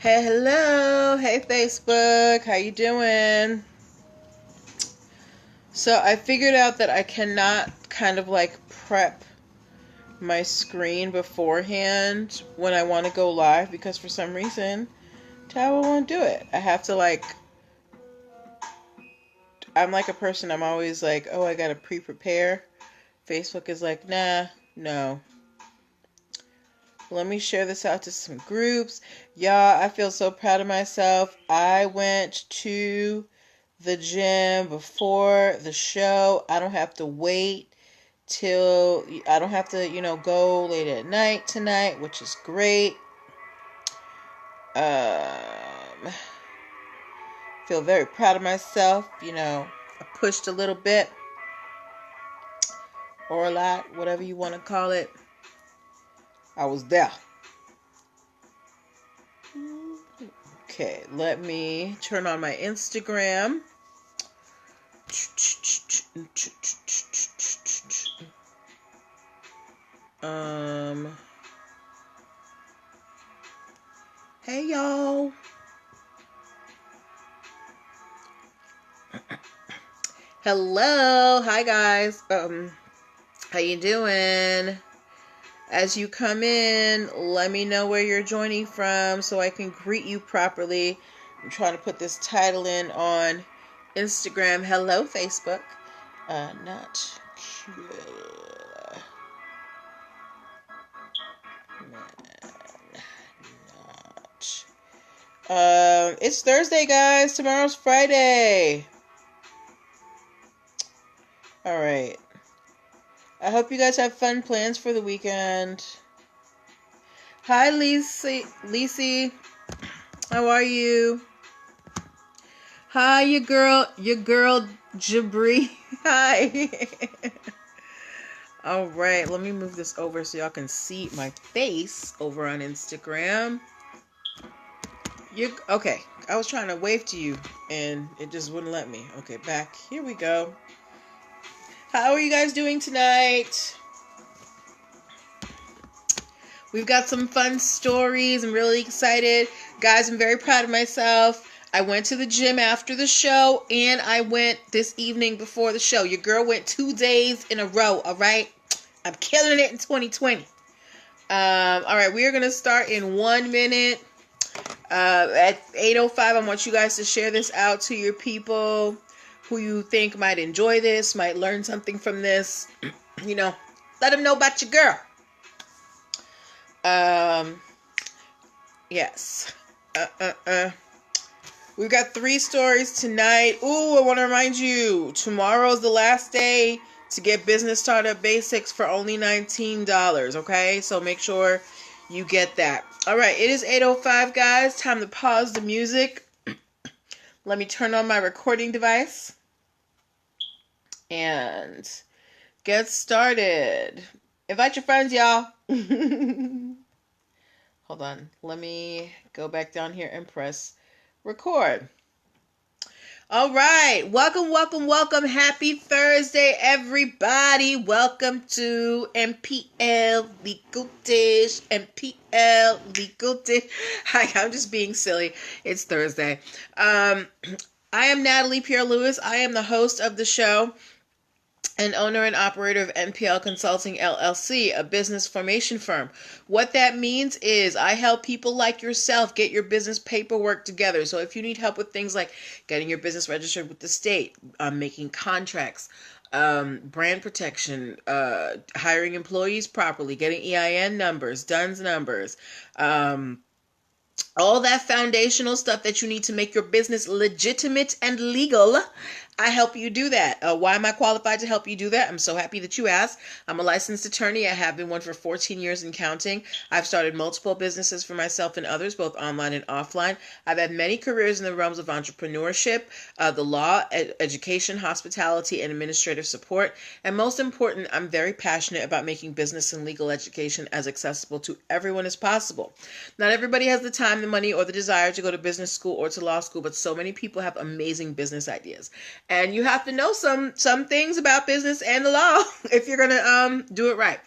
Hey, hello. Hey, Facebook. How you doing? So I figured out that I cannot kind of like prep my screen beforehand when I want to go live because for some reason Tower won't do it. I have to I'm like a person, I'm always like, oh, I gotta pre-prepare. Facebook is like, nah, no. Let me share this out to some groups. Y'all, I feel so proud of myself. I went to the gym before the show. I don't have to wait till I don't have to, go late at night tonight, which is great. Feel very proud of myself. I pushed a little bit or a lot, whatever you want to call it. I was there. Okay, let me turn on my Instagram. Hey y'all. Hello. Hi guys. How you doing? As you come in, let me know where you're joining from so I can greet you properly. I'm trying to put this title in on Instagram. Hello, Facebook. Not kühl. It's Thursday, guys. Tomorrow's Friday. All right. I hope you guys have fun plans for the weekend. Hi, Lisi. How are you? Hi, your girl, Jabri. Hi. All right, let me move this over so y'all can see my face over on Instagram. Okay. I was trying to wave to you, and it just wouldn't let me. Okay, back. Here we go. How are you guys doing tonight? We've got some fun stories. I'm really excited. Guys, I'm very proud of myself. I went to the gym after the show, and I went this evening before the show. Your girl went 2 days in a row, all right? I'm killing it in 2020. All right, we are going to start in 1 minute. At 8:05, I want you guys to share this out to your people who you think might enjoy this, might learn something from this. Let them know about your girl. Yes. We've got 3 stories tonight. Ooh, I want to remind you, tomorrow's the last day to get business startup basics for only $19, okay? So make sure you get that. All right, it is 8:05, guys. Time to pause the music. Let me turn on my recording device and get started. Invite your friends, y'all. Hold on. Let me go back down here and press record. All right. Welcome. Happy Thursday, everybody. Welcome to NPL Legal Dish. NPL Legal Dish. Hi, I'm just being silly. It's Thursday. I am Natalie Pierre-Lewis. I am the host of the show and owner and operator of NPL Consulting LLC, a business formation firm. What that means is I help people like yourself get your business paperwork together. So if you need help with things like getting your business registered with the state, making contracts, brand protection, hiring employees properly, getting EIN numbers, DUNS numbers, all that foundational stuff that you need to make your business legitimate and legal, I help you do that. Why am I qualified to help you do that? I'm so happy that you asked. I'm a licensed attorney. I have been one for 14 years and counting. I've started multiple businesses for myself and others, both online and offline. I've had many careers in the realms of entrepreneurship, the law, education, hospitality, and administrative support. And most important, I'm very passionate about making business and legal education as accessible to everyone as possible. Not everybody has the time, the money, or the desire to go to business school or to law school, but so many people have amazing business ideas. And you have to know some things about business and the law if you're going to do it right.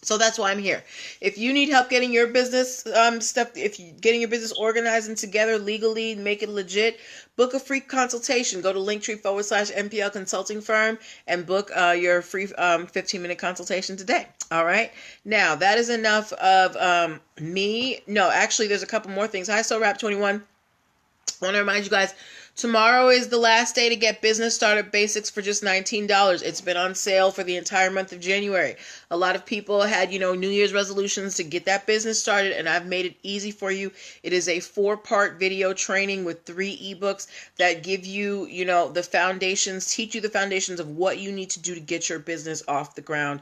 So that's why I'm here. If you need help getting your business getting your business organized and together legally, make it legit, book a free consultation. Go to Linktr.ee/nplconsultingfirm and book your free 15-minute consultation today. All right. Now that is enough of me. No, actually, there's a couple more things. Hi, So Rap 21. I want to remind you guys, tomorrow is the last day to get business starter basics for just $19. It's been on sale for the entire month of January. A lot of people had, New Year's resolutions to get that business started, and I've made it easy for you. It is a 4-part video training with 3 ebooks that give you, the foundations, teach you the foundations of what you need to do to get your business off the ground,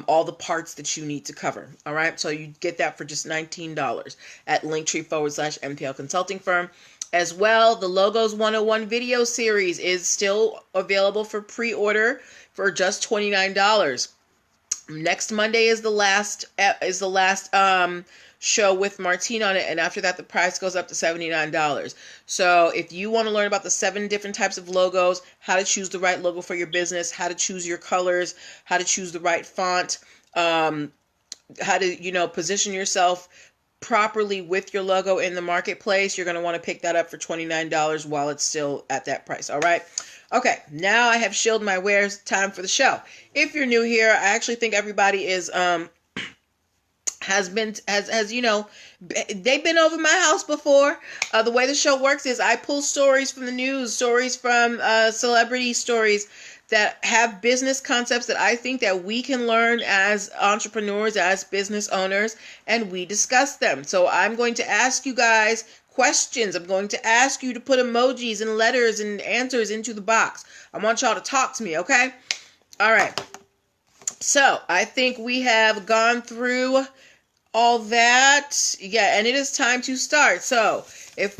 all the parts that you need to cover. All right. So you get that for just $19 at Linktree/MPL As well, the Logos 101 video series is still available for pre-order for just $29. Next Monday is the last show with Martine on it, and after that the price goes up to $79. So if you want to learn about the 7 different types of logos, how to choose the right logo for your business, how to choose your colors, how to choose the right font, how to position yourself properly with your logo in the marketplace, you're going to want to pick that up for $29 while it's still at that price. All right. Okay. Now I have shilled my wares. Time for the show. If you're new here, I actually think everybody is, they've been over my house before. The way the show works is I pull stories from the news, stories from, celebrity stories that have business concepts that I think that we can learn as entrepreneurs, as business owners, and we discuss them. So I'm going to ask you guys questions. I'm going to ask you to put emojis and letters and answers into the box. I want y'all to talk to me, okay? All right. So I think we have gone through all that. Yeah, and it is time to start. So if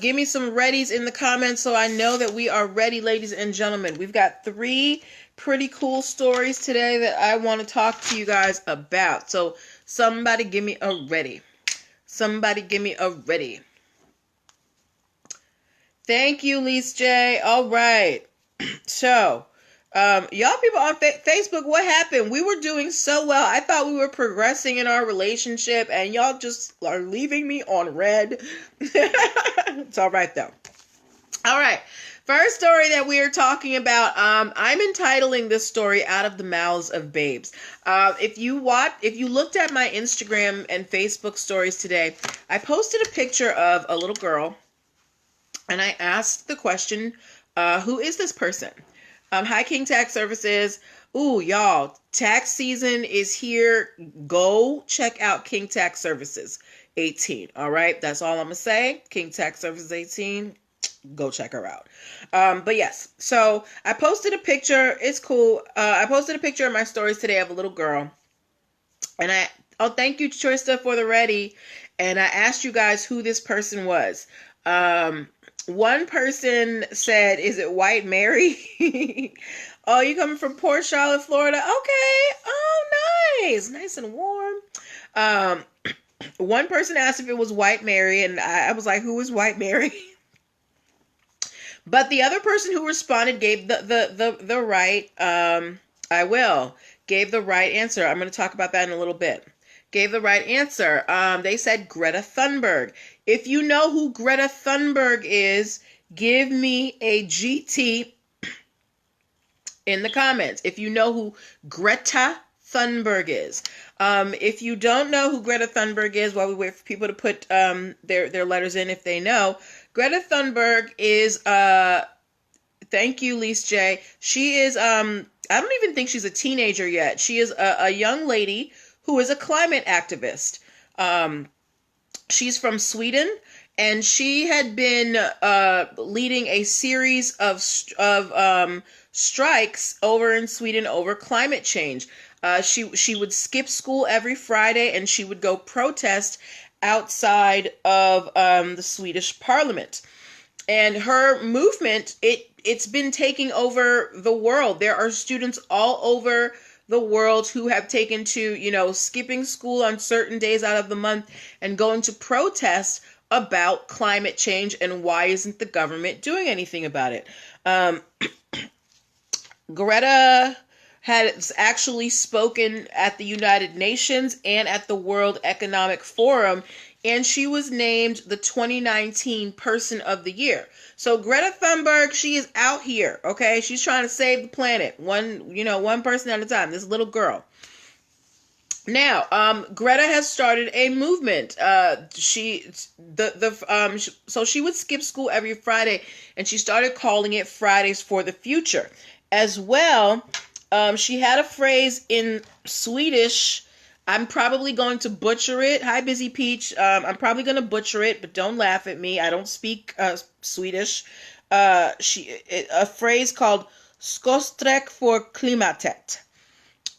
give me some readies in the comments so I know that we are ready, ladies and gentlemen. We've got 3 pretty cool stories today that I want to talk to you guys about. So somebody give me a ready. Somebody give me a ready. Thank you, Lise J. All right. So y'all people on Facebook, what happened? We were doing so well. I thought we were progressing in our relationship, and y'all just are leaving me on red. It's all right, though. All right. First story that we are talking about, I'm entitling this story Out of the Mouths of Babes. If you looked at my Instagram and Facebook stories today, I posted a picture of a little girl, and I asked the question, who is this person? Hi, King Tax Services. Ooh, y'all, tax season is here. Go check out King Tax Services 18. All right. That's all I'm going to say. King Tax Services 18. Go check her out. But yes, so I posted a picture. It's cool. I posted a picture of my stories today of a little girl. And thank you, Trista, for the ready. And I asked you guys who this person was. One person said, is it White Mary? Oh, you coming from Port Charlotte, Florida? Okay. Oh, nice. Nice and warm. One person asked if it was White Mary, and I was like, who is White Mary? But the other person who responded gave the right, gave the right answer. I'm going to talk about that in a little bit. Gave the right answer. They said Greta Thunberg. If you know who Greta Thunberg is, give me a GT in the comments. If you know who Greta Thunberg is. If you don't know who Greta Thunberg is, while we wait for people to put their letters in if they know, Greta Thunberg is, thank you, Lise J. She is, I don't even think she's a teenager yet. She is a young lady who is a climate activist. She's from Sweden, and she had been leading a series of strikes over in Sweden over climate change. She would skip school every Friday, and she would go protest outside of the Swedish parliament. And her movement, it's been taking over the world. There are students all over the world who have taken to, skipping school on certain days out of the month and going to protest about climate change and why isn't the government doing anything about it. Greta has actually spoken at the United Nations and at the World Economic Forum, and she was named the 2019 Person of the Year. So Greta Thunberg, she is out here, okay? She's trying to save the planet, one person at a time. This little girl. Now, Greta has started a movement. So she would skip school every Friday, and she started calling it Fridays for the Future. As well, she had a phrase in Swedish. I'm probably going to butcher it. Hi, Busy Peach. I'm probably going to butcher it, but don't laugh at me. I don't speak Swedish. A phrase called "skostrek för klimatet."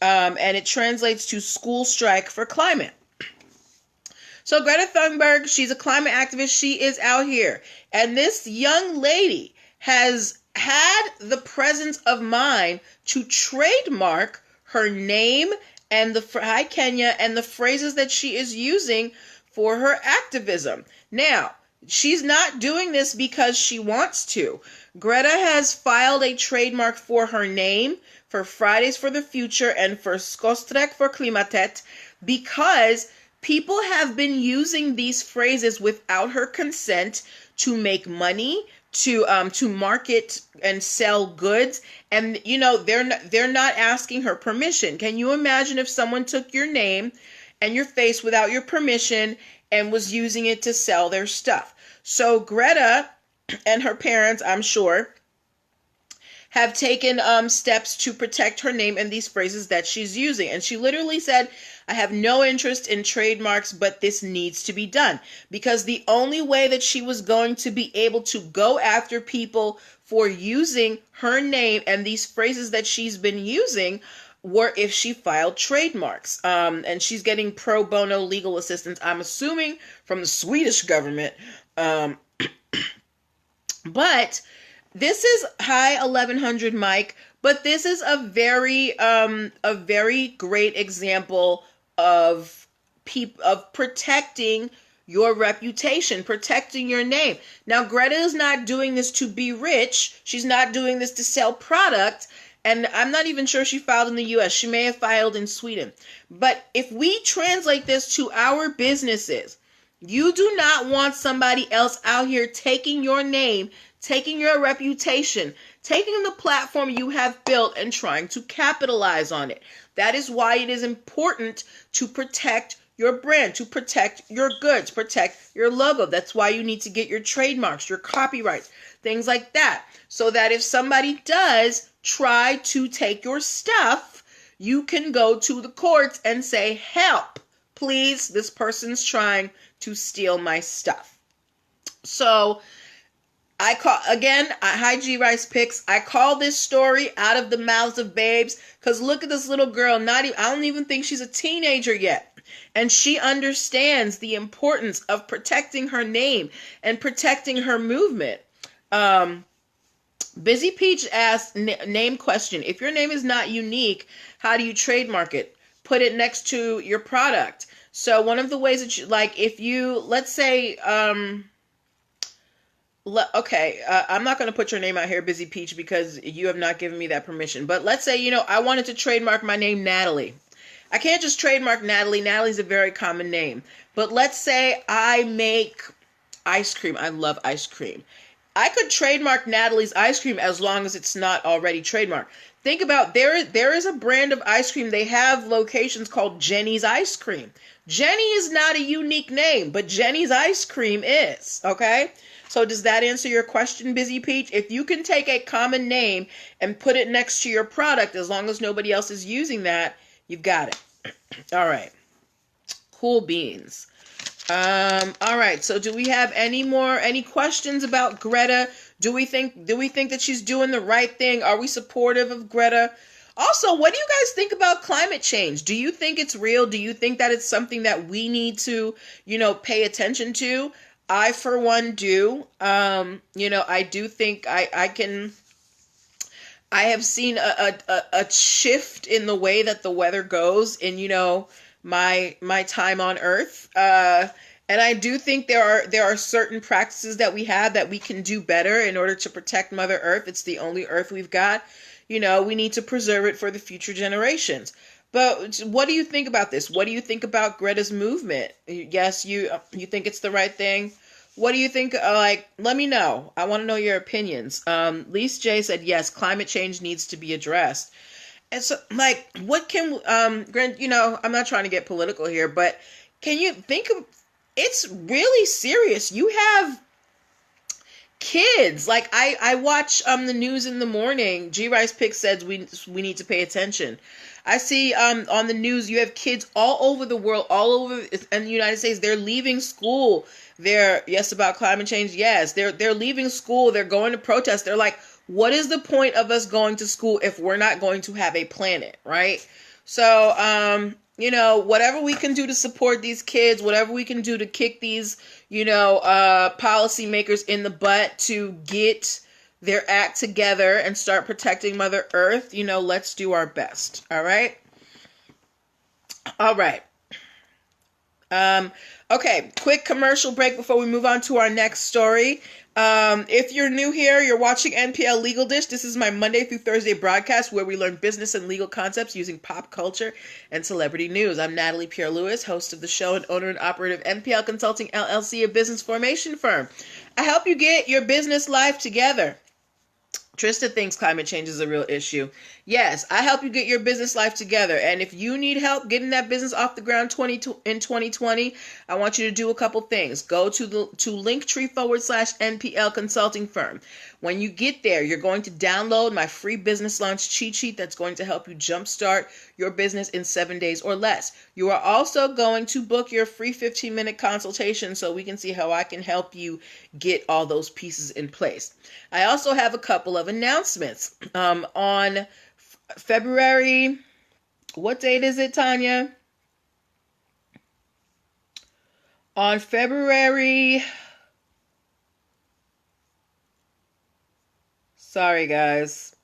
And it translates to school strike for climate. So Greta Thunberg, she's a climate activist. She is out here. And this young lady has had the presence of mind to trademark her name and hi Kenya, and the phrases that she is using for her activism. Now, she's not doing this because she wants to. Greta has filed a trademark for her name, for Fridays for the Future, and for Skostrek for Klimatet, because people have been using these phrases without her consent to make money, to market and sell goods, and they're not asking her permission. Can you imagine if someone took your name and your face without your permission and was using it to sell their stuff? So Greta and her parents, I'm sure, have taken steps to protect her name and these phrases that she's using. And she literally said, I have no interest in trademarks, but this needs to be done. Because the only way that she was going to be able to go after people for using her name and these phrases that she's been using were if she filed trademarks. And she's getting pro bono legal assistance, I'm assuming, from the Swedish government. But this is hi 1100 Mike, but this is a very great example of protecting your reputation, protecting your name. Now, Greta is not doing this to be rich. She's not doing this to sell product. And I'm not even sure she filed in the US. She may have filed in Sweden. But if we translate this to our businesses, you do not want somebody else out here taking your name, taking your reputation, taking the platform you have built and trying to capitalize on it. That is why it is important to protect your brand, to protect your goods, protect your logo. That's why you need to get your trademarks, your copyrights, things like that. So that if somebody does try to take your stuff, you can go to the courts and say, help, please, this person's trying to steal my stuff. So hi G Rice Picks. I call this story out of the mouths of babes because look at this little girl. I don't even think she's a teenager yet. And she understands the importance of protecting her name and protecting her movement. Busy Peach asked, name question. If your name is not unique, how do you trademark it? Put it next to your product. So one of the ways that you, like, if you, let's say, I'm not going to put your name out here, Busy Peach, because you have not given me that permission. But let's say, I wanted to trademark my name, Natalie. I can't just trademark Natalie. Natalie's a very common name. But let's say I make ice cream. I love ice cream. I could trademark Natalie's ice cream as long as it's not already trademarked. Think about, there is a brand of ice cream. They have locations called Jenny's Ice Cream. Jenny is not a unique name, but Jenny's Ice Cream is, okay? So does that answer your question, Busy Peach? If you can take a common name and put it next to your product, as long as nobody else is using that, you've got it. All right. Cool beans. All right. So do we have any questions about Greta? Do we think that she's doing the right thing? Are we supportive of Greta? Also, what do you guys think about climate change? Do you think it's real? Do you think that it's something that we need to, pay attention to? I, for one, do. I do think I have seen a shift in the way that the weather goes in, my time on Earth. And I do think there are certain practices that we have that we can do better in order to protect Mother Earth. It's the only Earth we've got. we need to preserve it for the future generations. But what do you think about this? What do you think about Greta's movement? Yes, you think it's the right thing? What do you think? Let me know. I want to know your opinions. Lise J said, yes, climate change needs to be addressed. And so, what can, Grant, I'm not trying to get political here, but can you think of, it's really serious. You have kids. I watch the news in the morning. G Rice Pick says we need to pay attention. I see on the news you have kids all over the world, all over in the United States. They're leaving school. They're about climate change. Yes, they're leaving school. They're going to protest. They're like, what is the point of us going to school if we're not going to have a planet, right? So whatever we can do to support these kids, whatever we can do to kick these policymakers in the butt to get their act together and start protecting Mother Earth, let's do our best. All right. Okay, quick commercial break before we move on to our next story. If you're new here, you're watching NPL Legal Dish. This is my Monday through Thursday broadcast where we learn business and legal concepts using pop culture and celebrity news. I'm Natalie Pierre-Lewis, host of the show and owner and operator of NPL Consulting LLC, a business formation firm. I help you get your business life together. Trista thinks climate change is a real issue. Yes, I help you get your business life together. And if you need help getting that business off the ground in 2020, I want you to do a couple things. Go to Linktr.ee/NPL Consulting Firm. When you get there, you're going to download my free business launch cheat sheet that's going to help you jumpstart your business in 7 days or less. You are also going to book your free 15-minute consultation so we can see how I can help you get all those pieces in place. I also have a couple of announcements. On February, what date is it, Tanya? On February, sorry guys.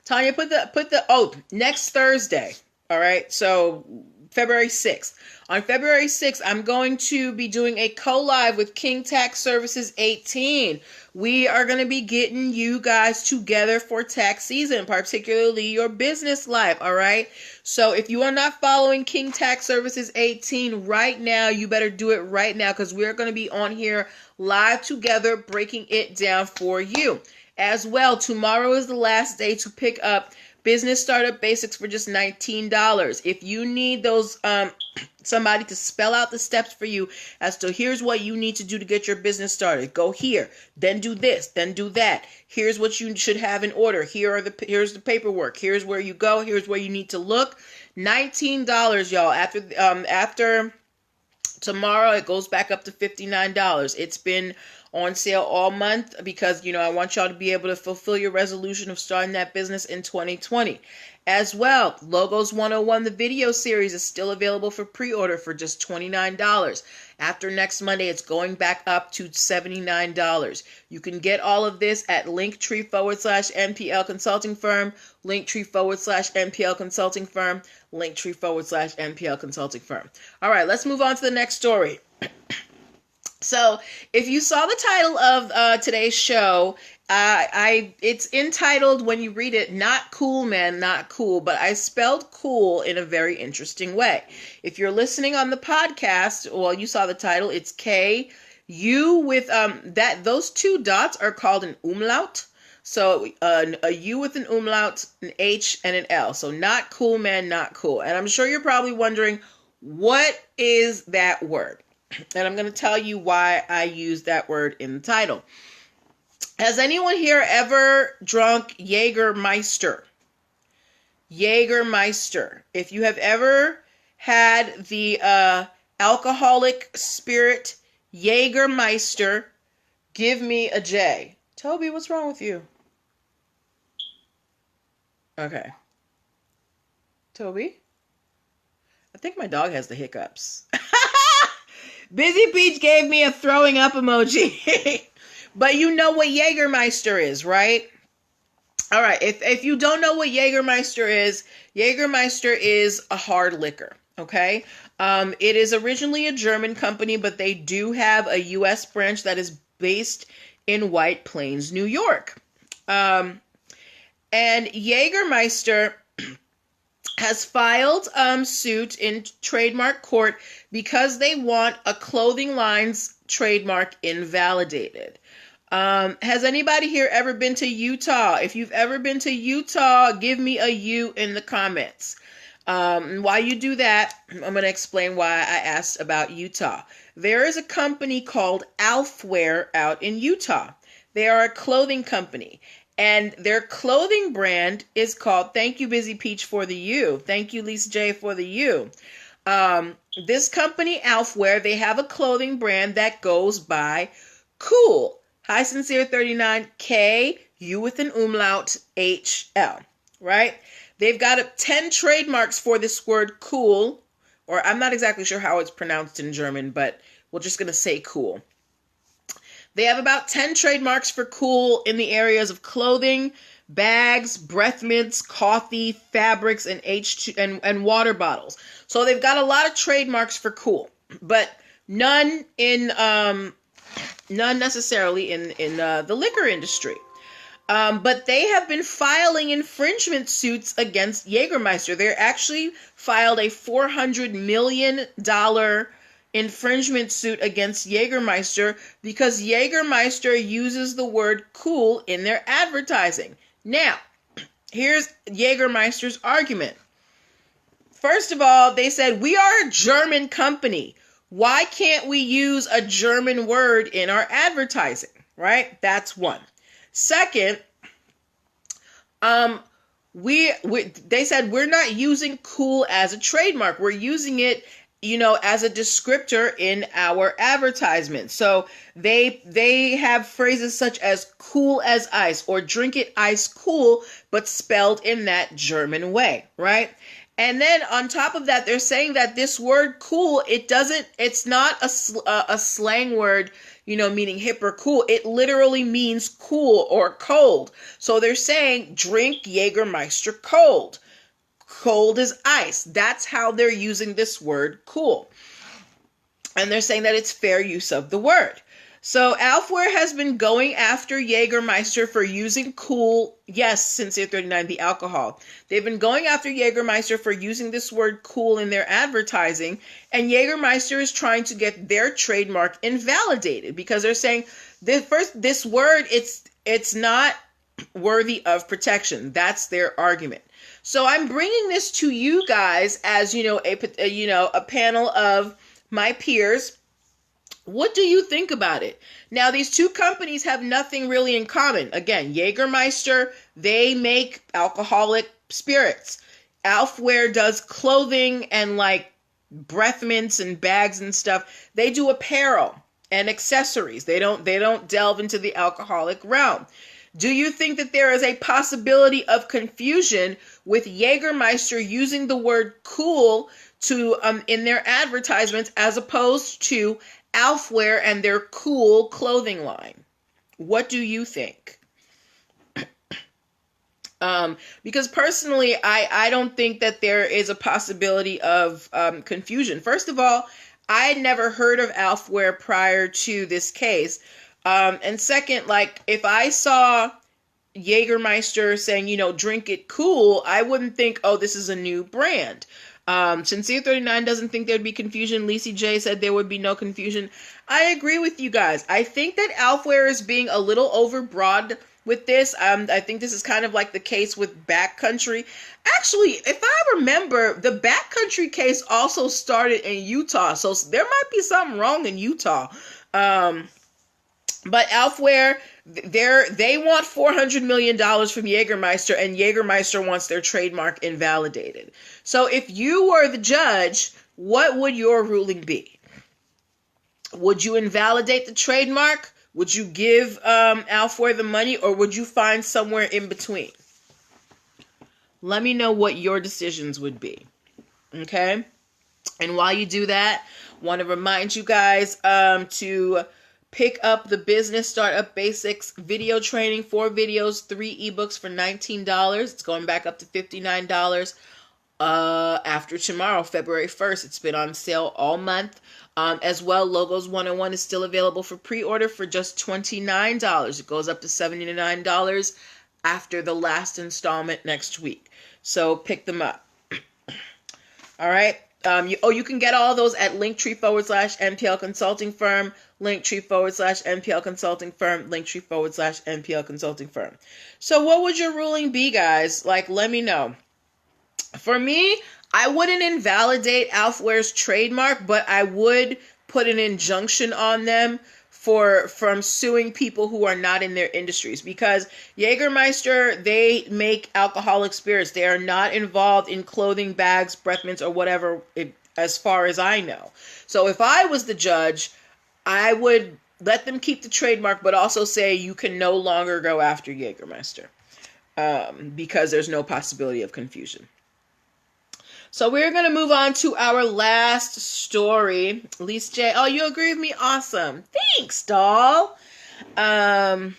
Tanya, put the next Thursday. All right. So February 6th. On February 6th, I'm going to be doing a co-live with King Tax Services 18. We are going to be getting you guys together for tax season, particularly your business life, all right? So if you are not following King Tax Services 18 right now, you better do it right now because we're going to be on here live together breaking it down for you. As well, tomorrow is the last day to pick up Business Startup Basics for just $19. If you need those somebody to spell out the steps for you as to here's what you need to do to get your business started. Go here, then do this, then do that. Here's what you should have in order. Here's the paperwork. Here's where you go. Here's where you need to look. $19, y'all. After tomorrow, it goes back up to $59. It's been on sale all month because, I want y'all to be able to fulfill your resolution of starting that business in 2020. As well, Logos 101, the video series, is still available for pre-order for just $29. After next Monday, it's going back up to $79. You can get all of this at Linktree/NPL Consulting Firm, Linktree/NPL Consulting Firm, Linktree/NPL Consulting Firm. All right, let's move on to the next story. So, if you saw the title of today's show, it's entitled, when you read it, Not Cool, Man, Not Cool, but I spelled cool in a very interesting way. If you're listening on the podcast, well, you saw the title, it's K-U with, those two dots are called an umlaut. So, a U with an umlaut, an H, and an L. So, Not Cool, Man, Not Cool. And I'm sure you're probably wondering, what is that word? And I'm going to tell you why I use that word in the title. Has anyone here ever drunk Jägermeister? Jägermeister. If you have ever had the alcoholic spirit Jägermeister, give me a J. Toby, what's wrong with you? Okay. Toby? I think my dog has the hiccups. Busy Peach gave me a throwing up emoji. But you know what Jägermeister is, right? All right. If you don't know what Jägermeister is a hard liquor. Okay. It is originally a German company, but they do have a U.S. branch that is based in White Plains, New York. And Jägermeister has filed suit in trademark court because they want a clothing line's trademark invalidated. Has anybody here ever been to Utah? If you've ever been to Utah, give me a U in the comments. While you do that, I'm going to explain why I asked about Utah. There is a company called Alfwear out in Utah. They are a clothing company, and their clothing brand is called, thank you, Busy Peach, for the U. Thank you, Lisa J, for the U. This company, Alfwear, they have a clothing brand that goes by Kühl. Hi, Sincere 39, K, U with an umlaut, H, L, right? They've got 10 trademarks for this word kühl, or I'm not exactly sure how it's pronounced in German, but we're just going to say kühl. They have about 10 trademarks for kühl in the areas of clothing, bags, breath mints, coffee, fabrics, and H2 and water bottles. So they've got a lot of trademarks for kühl, but none necessarily in the liquor industry. But they have been filing infringement suits against Jägermeister. They actually filed a $400 million infringement suit against Jägermeister because Jägermeister uses the word kühl in their advertising. Now, here's Jägermeister's argument. First of all, they said, we are a German company. Why can't we use a German word in our advertising, right? That's one. Second, they said we're not using kühl as a trademark. We're using it, as a descriptor in our advertisement. So they have phrases such as cool as ice or drink it ice cool, but spelled in that German way, right? And then on top of that, they're saying that this word cool, it's not a slang word, meaning hip or cool. It literally means cool or cold. So they're saying drink Jägermeister cold. Cold as ice. That's how they're using this word cool. And they're saying that it's fair use of the word. So Alfwear has been going after Jägermeister for using kühl, yes, Sincere 39, the alcohol. They've been going after Jägermeister for using this word cool in their advertising, and Jägermeister is trying to get their trademark invalidated because they're saying this word, it's not worthy of protection. That's their argument. So I'm bringing this to you guys as, a panel of my peers. What do you think about it? Now, these two companies have nothing really in common. Again, Jägermeister, they make alcoholic spirits. Alfwear does clothing and breath mints and bags and stuff. They do apparel and accessories. They don't delve into the alcoholic realm. Do you think that there is a possibility of confusion with Jägermeister using the word cool to in their advertisements as opposed to Alfwear and their cool clothing line? What do you think? Because personally, I don't think that there is a possibility of confusion. First of all, I had never heard of Alfwear prior to this case. And second, if I saw Jägermeister saying, drink it cool, I wouldn't think, oh, this is a new brand. Sincere 39 doesn't think there'd be confusion. Lisa J said there would be no confusion. I agree with you guys. I think that Alfwear is being a little overbroad with this. I think this is kind of like the case with Backcountry. Actually, if I remember, the Backcountry case also started in Utah, so there might be something wrong in Utah. But Alfwear, they want $400 million from Jägermeister, and Jägermeister wants their trademark invalidated. So if you were the judge, what would your ruling be? Would you invalidate the trademark? Would you give Alfwear the money, or would you find somewhere in between? Let me know what your decisions would be. Okay? And while you do that, I want to remind you guys to pick up the Business Startup Basics video training, 4 videos, 3 ebooks for $19. It's going back up to $59 after tomorrow, February 1st. It's been on sale all month. As well, Logos 101 is still available for pre-order for just $29. It goes up to $79 after the last installment next week. So pick them up. All right. You can get all those at Linktree/NPL Linktree/NPL Linktree/NPL So what would your ruling be, guys? Like, let me know. For me, I wouldn't invalidate Alfware's trademark, but I would put an injunction on them from suing people who are not in their industries, because Jägermeister, they make alcoholic spirits. They are not involved in clothing, bags, breath mints, or whatever, as far as I know. So if I was the judge, I would let them keep the trademark, but also say you can no longer go after Jägermeister, because there's no possibility of confusion. So we're going to move on to our last story. Lise J. Oh, you agree with me? Awesome. Thanks, doll. All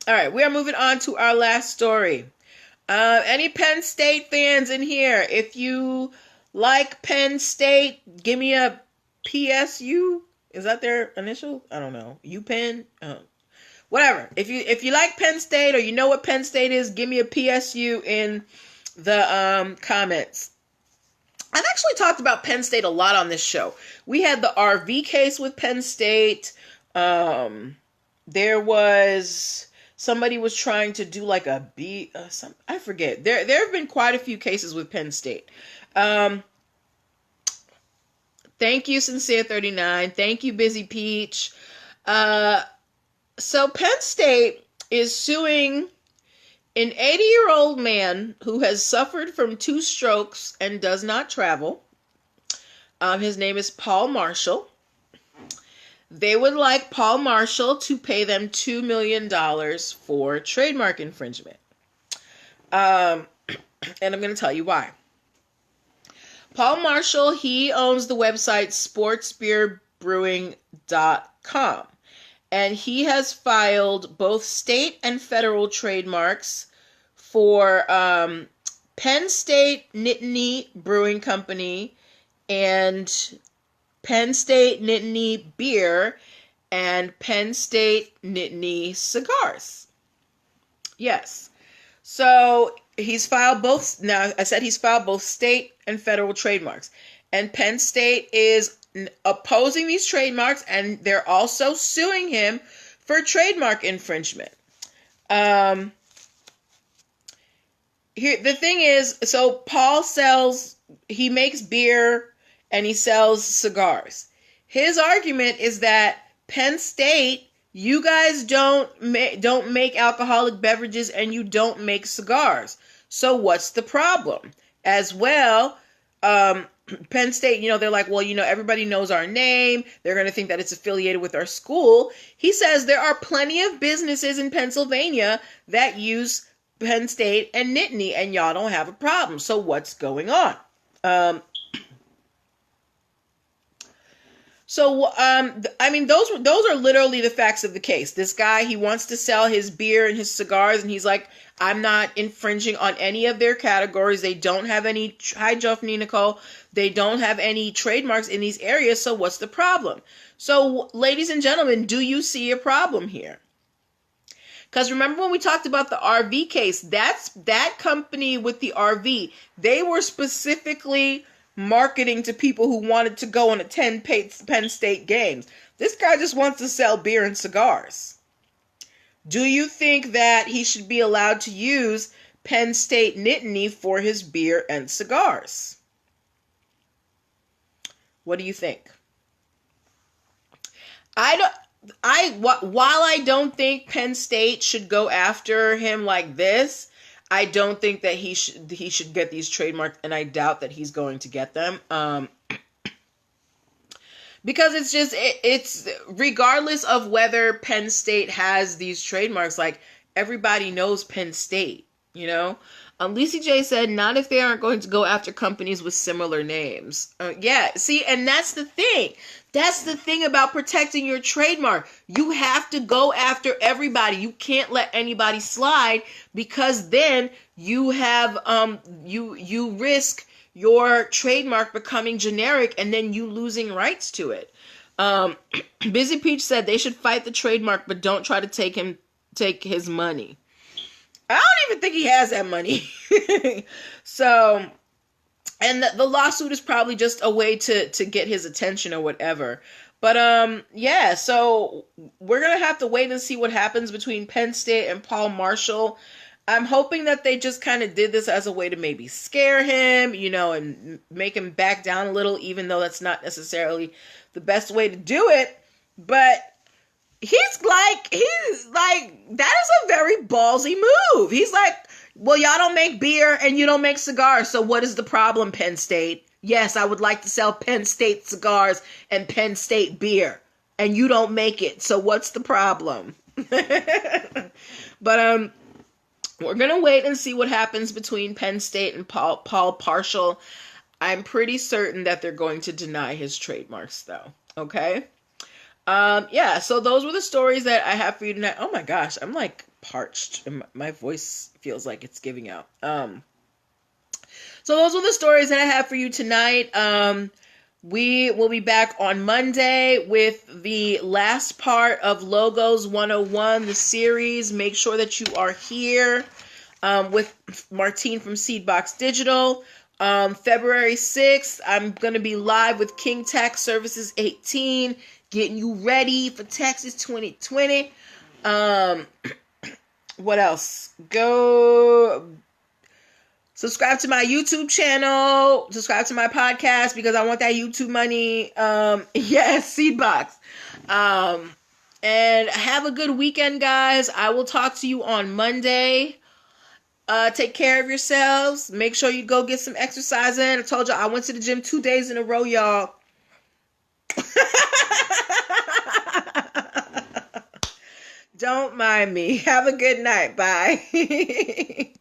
right, we are moving on to our last story. Any Penn State fans in here? If you like Penn State, give me a PSU. Is that their initial? I don't know. UPenn? Whatever. If you like Penn State, or you know what Penn State is, give me a PSU in the comments. I've actually talked about Penn State a lot on this show. We had the RV case with Penn State. There was somebody was trying to do like a I forget. There have been quite a few cases with Penn State. Thank you, Sincere39. Thank you, Busy Peach. So Penn State is suing an 80-year-old man who has suffered from 2 strokes and does not travel. His name is Paul Marshall. They would like Paul Marshall to pay them $2 million for trademark infringement. And I'm going to tell you why. Paul Marshall, he owns the website sportsbeerbrewing.com. And he has filed both state and federal trademarks for Penn State Nittany Brewing Company and Penn State Nittany Beer and Penn State Nittany Cigars. Yes. So he's filed both. Now, I said he's filed both state and federal trademarks. And Penn State is opposing these trademarks, and they're also suing him for trademark infringement. Here, the thing is, so Paul he makes beer and he sells cigars. His argument is that Penn State, you guys don't make alcoholic beverages and you don't make cigars. So what's the problem? As well, Penn State, they're like, well, everybody knows our name. They're going to think that it's affiliated with our school. He says there are plenty of businesses in Pennsylvania that use Penn State and Nittany, and y'all don't have a problem. So what's going on? Those are literally the facts of the case. This guy, he wants to sell his beer and his cigars, and he's like, I'm not infringing on any of their categories. They don't have any, hi Joffney Nicole, they don't have any trademarks in these areas, so what's the problem? So, ladies and gentlemen, do you see a problem here? Because remember when we talked about the RV case, that company with the RV, they were specifically marketing to people who wanted to go and attend Penn State games. This guy just wants to sell beer and cigars. Do you think that he should be allowed to use Penn State Nittany for his beer and cigars? What do you think? While I don't think Penn State should go after him like this, I don't think that he should get these trademarked, and I doubt that he's going to get them. Because it's regardless of whether Penn State has these trademarks, like everybody knows Penn State, Lisa J said, not if they aren't going to go after companies with similar names. Yeah, see, and that's the thing. That's the thing about protecting your trademark. You have to go after everybody. You can't let anybody slide, because then you have you risk your trademark becoming generic and then you losing rights to it. Busy Peach said they should fight the trademark, but don't try to take his money. I don't even think he has that money. So, and the lawsuit is probably just a way to get his attention or whatever. But yeah, so we're gonna have to wait and see what happens between Penn State and Paul Marshall. I'm hoping that they just kind of did this as a way to maybe scare him, and make him back down a little, even though that's not necessarily the best way to do it. But he's like, that is a very ballsy move. He's like, well, y'all don't make beer and you don't make cigars, so what is the problem, Penn State? Yes, I would like to sell Penn State cigars and Penn State beer, and you don't make it, so what's the problem? But we're gonna wait and see what happens between Penn State and Paul Marshall. I'm pretty certain that they're going to deny his trademarks, though. Okay. Yeah, so those were the stories that I have for you tonight. Oh my gosh, I'm like parched and my voice feels like it's giving out. So those were the stories that I have for you tonight. We will be back on Monday with the last part of Logos 101, the series. Make sure that you are here with Martine from Seedbox Digital. February 6th, I'm going to be live with King Tax Services 18, getting you ready for taxes 2020. What else? Go subscribe to my YouTube channel. Subscribe to my podcast because I want that YouTube money. Yes, Seedbox. And have a good weekend, guys. I will talk to you on Monday. Take care of yourselves. Make sure you go get some exercise in. I told y'all I went to the gym 2 days in a row, y'all. Don't mind me. Have a good night. Bye.